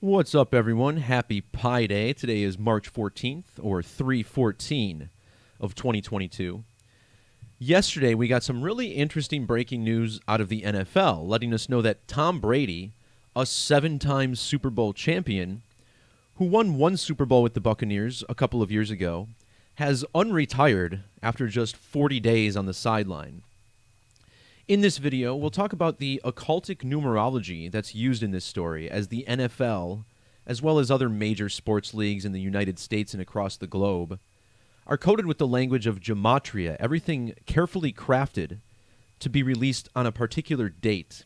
What's up, everyone? Happy Pi Day. Today is March 14th, or 3/14 of 2022. Yesterday, we got some really interesting breaking news out of the NFL, letting us know that Tom Brady, a 7-time Super Bowl champion, who won one Super Bowl with the Buccaneers a couple of years ago, has unretired after just 40 days on the sideline. In this video, we'll talk about the occultic numerology that's used in this story, as the NFL, as well as other major sports leagues in the United States and across the globe, are coded with the language of Gematria, everything carefully crafted to be released on a particular date.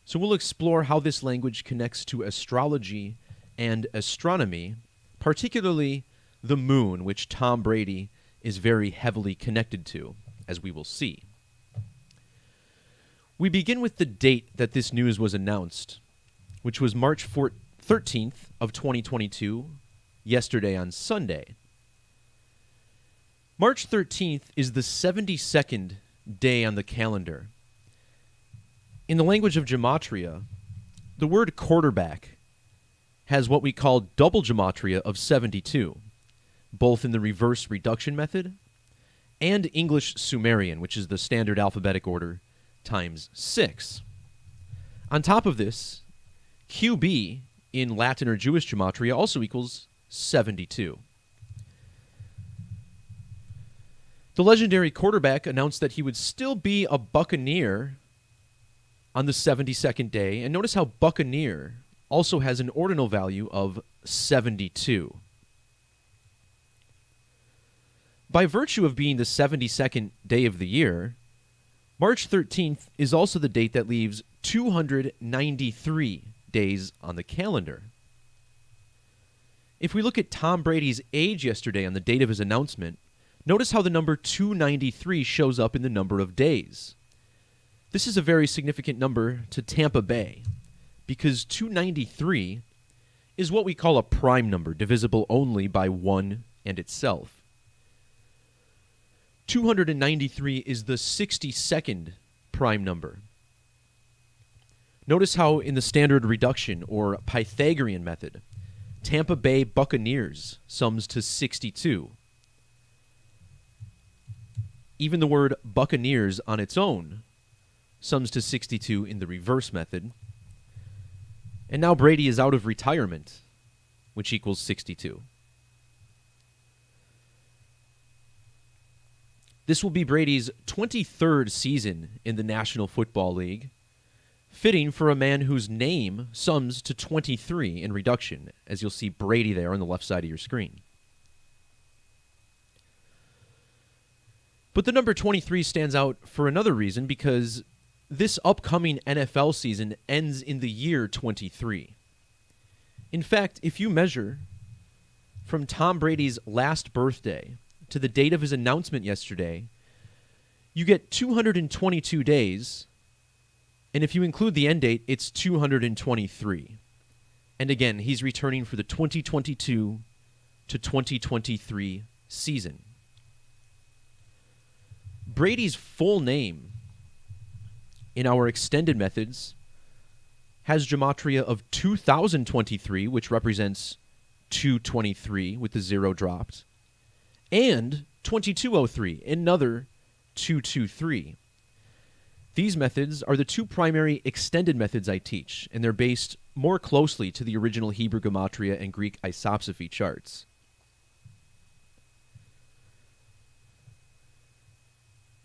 So we'll explore how this language connects to astrology and astronomy, particularly the moon, which Tom Brady is very heavily connected to, as we will see. We begin with the date that this news was announced, which was March 13th of 2022, yesterday on Sunday. March 13th is the 72nd day on the calendar. In the language of Gematria, the word quarterback has what we call double Gematria of 72, both in the reverse reduction method and English Sumerian, which is the standard alphabetic order, times 6. On top of this, QB in Latin or Jewish Gematria also equals 72. The legendary quarterback announced that he would still be a Buccaneer on the 72nd day, and notice how Buccaneer also has an ordinal value of 72. By virtue of being the 72nd day of the year, March 13th is also the date that leaves 293 days on the calendar. If we look at Tom Brady's age yesterday on the date of his announcement, notice how the number 293 shows up in the number of days. This is a very significant number to Tampa Bay, because 293 is what we call a prime number, divisible only by 1 and itself. 293 is the 62nd prime number. Notice how in the standard reduction or Pythagorean method, Tampa Bay Buccaneers sums to 62. Even the word Buccaneers on its own sums to 62 in the reverse method. And now Brady is out of retirement, which equals 62. This will be Brady's 23rd season in the National Football League, fitting for a man whose name sums to 23 in reduction, as you'll see Brady there on the left side of your screen. But the number 23 stands out for another reason, because this upcoming NFL season ends in the year 23. In fact, if you measure from Tom Brady's last birthday to the date of his announcement yesterday, you get 222 days, and if you include the end date, it's 223. And again, he's returning for the 2022 to 2023 season. Brady's full name in our extended methods has Gematria of 2023, which represents 223 with the 0 dropped, and 2203, another 223. These methods are the two primary extended methods I teach, and they're based more closely to the original Hebrew Gematria and Greek isopsephy charts.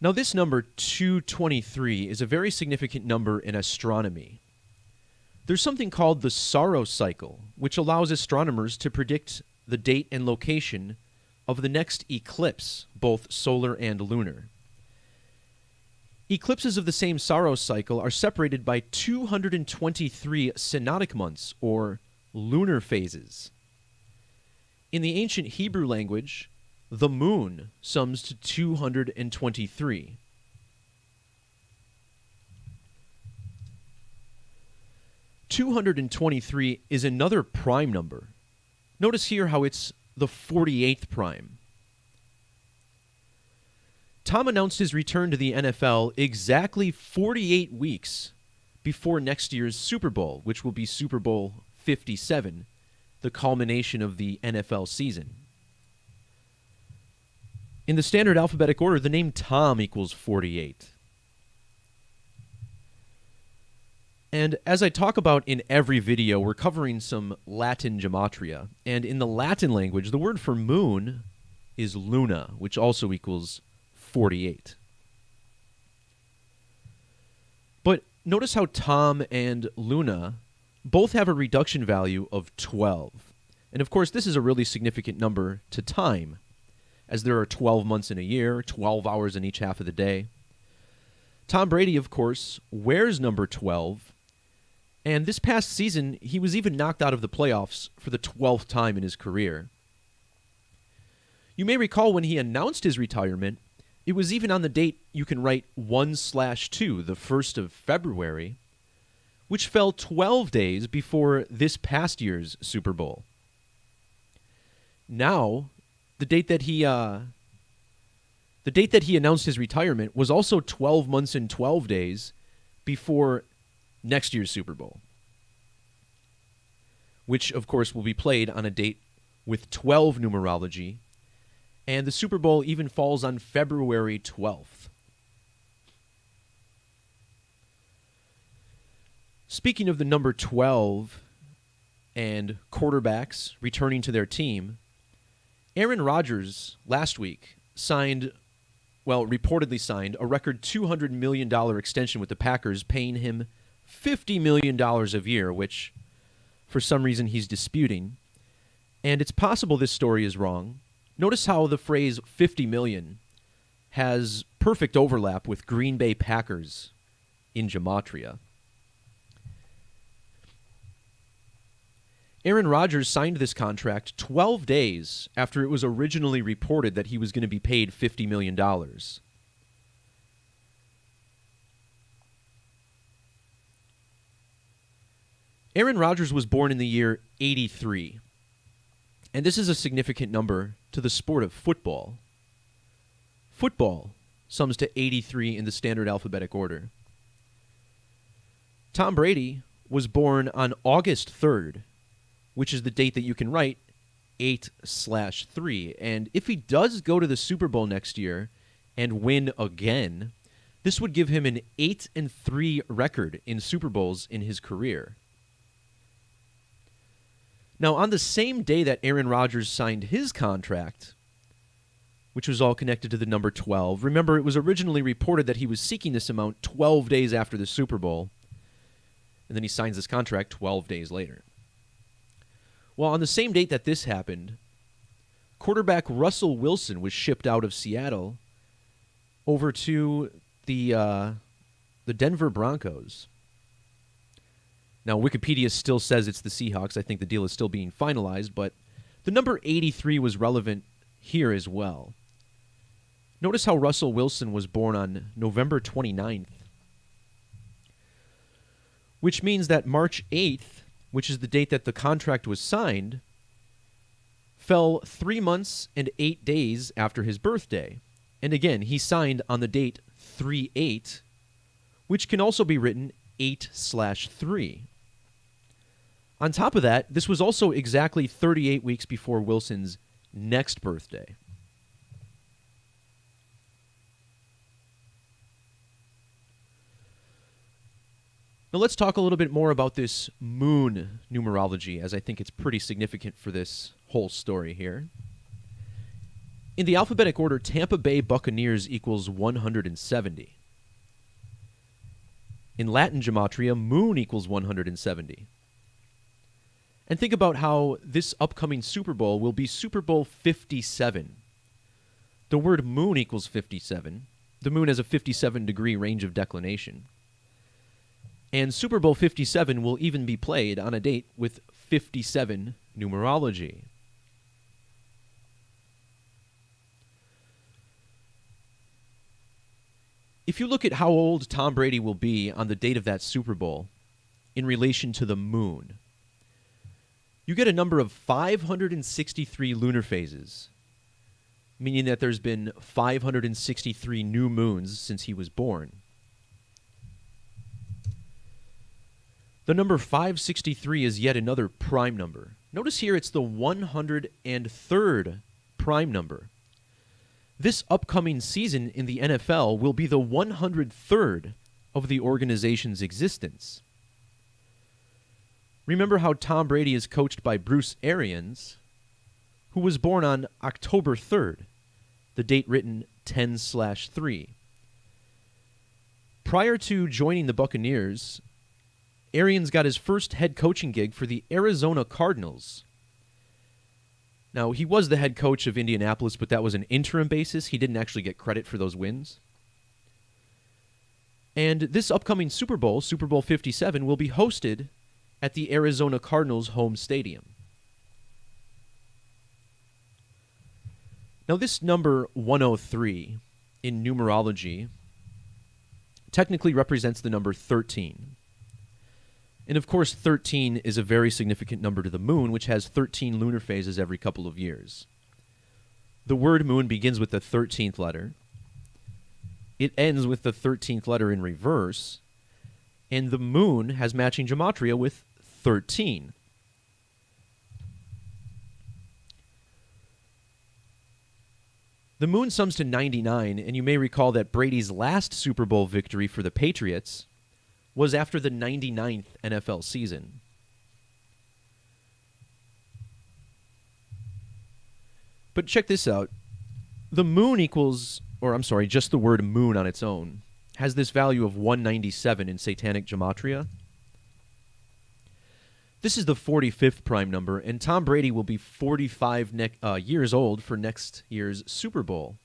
Now, this number 223 is a very significant number in astronomy. There's something called the Saros cycle, which allows astronomers to predict the date and location of the next eclipse, both solar and lunar. Eclipses of the same Saros cycle are separated by 223 synodic months, or lunar phases. In the ancient Hebrew language, the moon sums to 223. (223) is another prime number. Notice here how it's the 48th prime. Tom announced his return to the NFL exactly 48 weeks before next year's Super Bowl, which will be Super Bowl 57, the culmination of the NFL season. In the standard alphabetic order, the name Tom equals 48. And as I talk about in every video, we're covering some Latin gematria. And in the Latin language, the word for moon is luna, which also equals 48. But notice how Tom and Luna both have a reduction value of 12. And of course, this is a really significant number to time, as there are 12 months in a year, 12 hours in each half of the day. Tom Brady, of course, wears number 12, and this past season, he was even knocked out of the playoffs for the 12th time in his career. You may recall when he announced his retirement, it was even on the date you can write 1/2, the 1st of February, which fell 12 days before this past year's Super Bowl. Now, the date that he announced his retirement was also 12 months and 12 days before next year's Super Bowl, which, of course, will be played on a date with 12 numerology, and the Super Bowl even falls on February 12th. Speaking of the number 12 and quarterbacks returning to their team, Aaron Rodgers last week reportedly signed a record $200 million extension with the Packers, paying him $50 million a year, which for some reason he's disputing. And it's possible this story is wrong. Notice how the phrase $50 million has perfect overlap with Green Bay Packers in Gematria. Aaron Rodgers signed this contract 12 days after it was originally reported that he was going to be paid $50 million. Aaron Rodgers was born in the year 83, and this is a significant number to the sport of football. Football sums to 83 in the standard alphabetic order. Tom Brady was born on August 3rd, which is the date that you can write 8/3. And if he does go to the Super Bowl next year and win again, this would give him an 8-3 record in Super Bowls in his career. Now, on the same day that Aaron Rodgers signed his contract, which was all connected to the number 12, remember, it was originally reported that he was seeking this amount 12 days after the Super Bowl, and then he signs this contract 12 days later. Well, on the same date that this happened, quarterback Russell Wilson was shipped out of Seattle over to the Denver Broncos. Now, Wikipedia still says it's the Seahawks. I think the deal is still being finalized, but the number 83 was relevant here as well. Notice how Russell Wilson was born on November 29th, which means that March 8th, which is the date that the contract was signed, fell 3 months and 8 days after his birthday. And again, he signed on the date 3/8, which can also be written 8/3. On top of that, this was also exactly 38 weeks before Wilson's next birthday. Now let's talk a little bit more about this moon numerology, as I think it's pretty significant for this whole story here. In the alphabetic order, Tampa Bay Buccaneers equals 170. In Latin gematria, moon equals 170. And think about how this upcoming Super Bowl will be Super Bowl 57. The word moon equals 57. The moon has a 57-degree range of declination. And Super Bowl 57 will even be played on a date with 57 numerology. If you look at how old Tom Brady will be on the date of that Super Bowl in relation to the moon, you get a number of 563 lunar phases, meaning that there's been 563 new moons since he was born. The number 563 is yet another prime number. Notice here it's the 103rd prime number. This upcoming season in the NFL will be the 103rd of the organization's existence. Remember how Tom Brady is coached by Bruce Arians, who was born on October 3rd, the date written 10/3. Prior to joining the Buccaneers, Arians got his first head coaching gig for the Arizona Cardinals. Now, he was the head coach of Indianapolis, but that was an interim basis. He didn't actually get credit for those wins. And this upcoming Super Bowl, Super Bowl 57, will be hosted at the Arizona Cardinals' home stadium. Now, this number 103 in numerology technically represents the number 13. And of course, 13 is a very significant number to the moon, which has 13 lunar phases every couple of years. The word moon begins with the 13th letter. It ends with the 13th letter in reverse. And the moon has matching gematria with 13. The moon sums to 99, and you may recall that Brady's last Super Bowl victory for the Patriots was after the 99th NFL season. But check this out. The moon just the word moon on its own, has this value of 197 in Satanic Gematria. This is the 45th prime number, and Tom Brady will be 45 years old for next year's Super Bowl.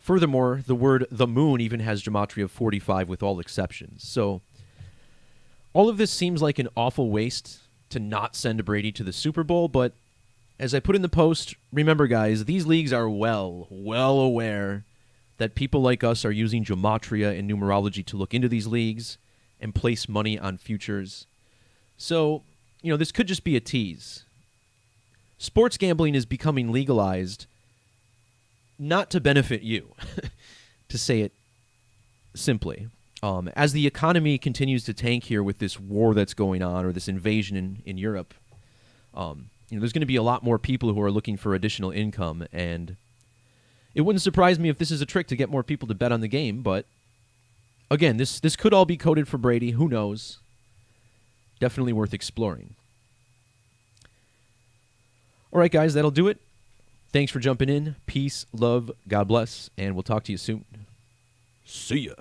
Furthermore, the word the moon even has gematria of 45 with all exceptions. So all of this seems like an awful waste to not send Brady to the Super Bowl, but as I put in the post, remember guys, these leagues are well aware that people like us are using gematria and numerology to look into these leagues and place money on futures. So, this could just be a tease. Sports gambling is becoming legalized not to benefit you, to say it simply. As the economy continues to tank here with this war that's going on, or this invasion in Europe, there's going to be a lot more people who are looking for additional income, and it wouldn't surprise me if this is a trick to get more people to bet on the game, but again, this could all be coded for Brady. Who knows? Definitely worth exploring. All right, guys, that'll do it. Thanks for jumping in. Peace, love, God bless, and we'll talk to you soon. See ya.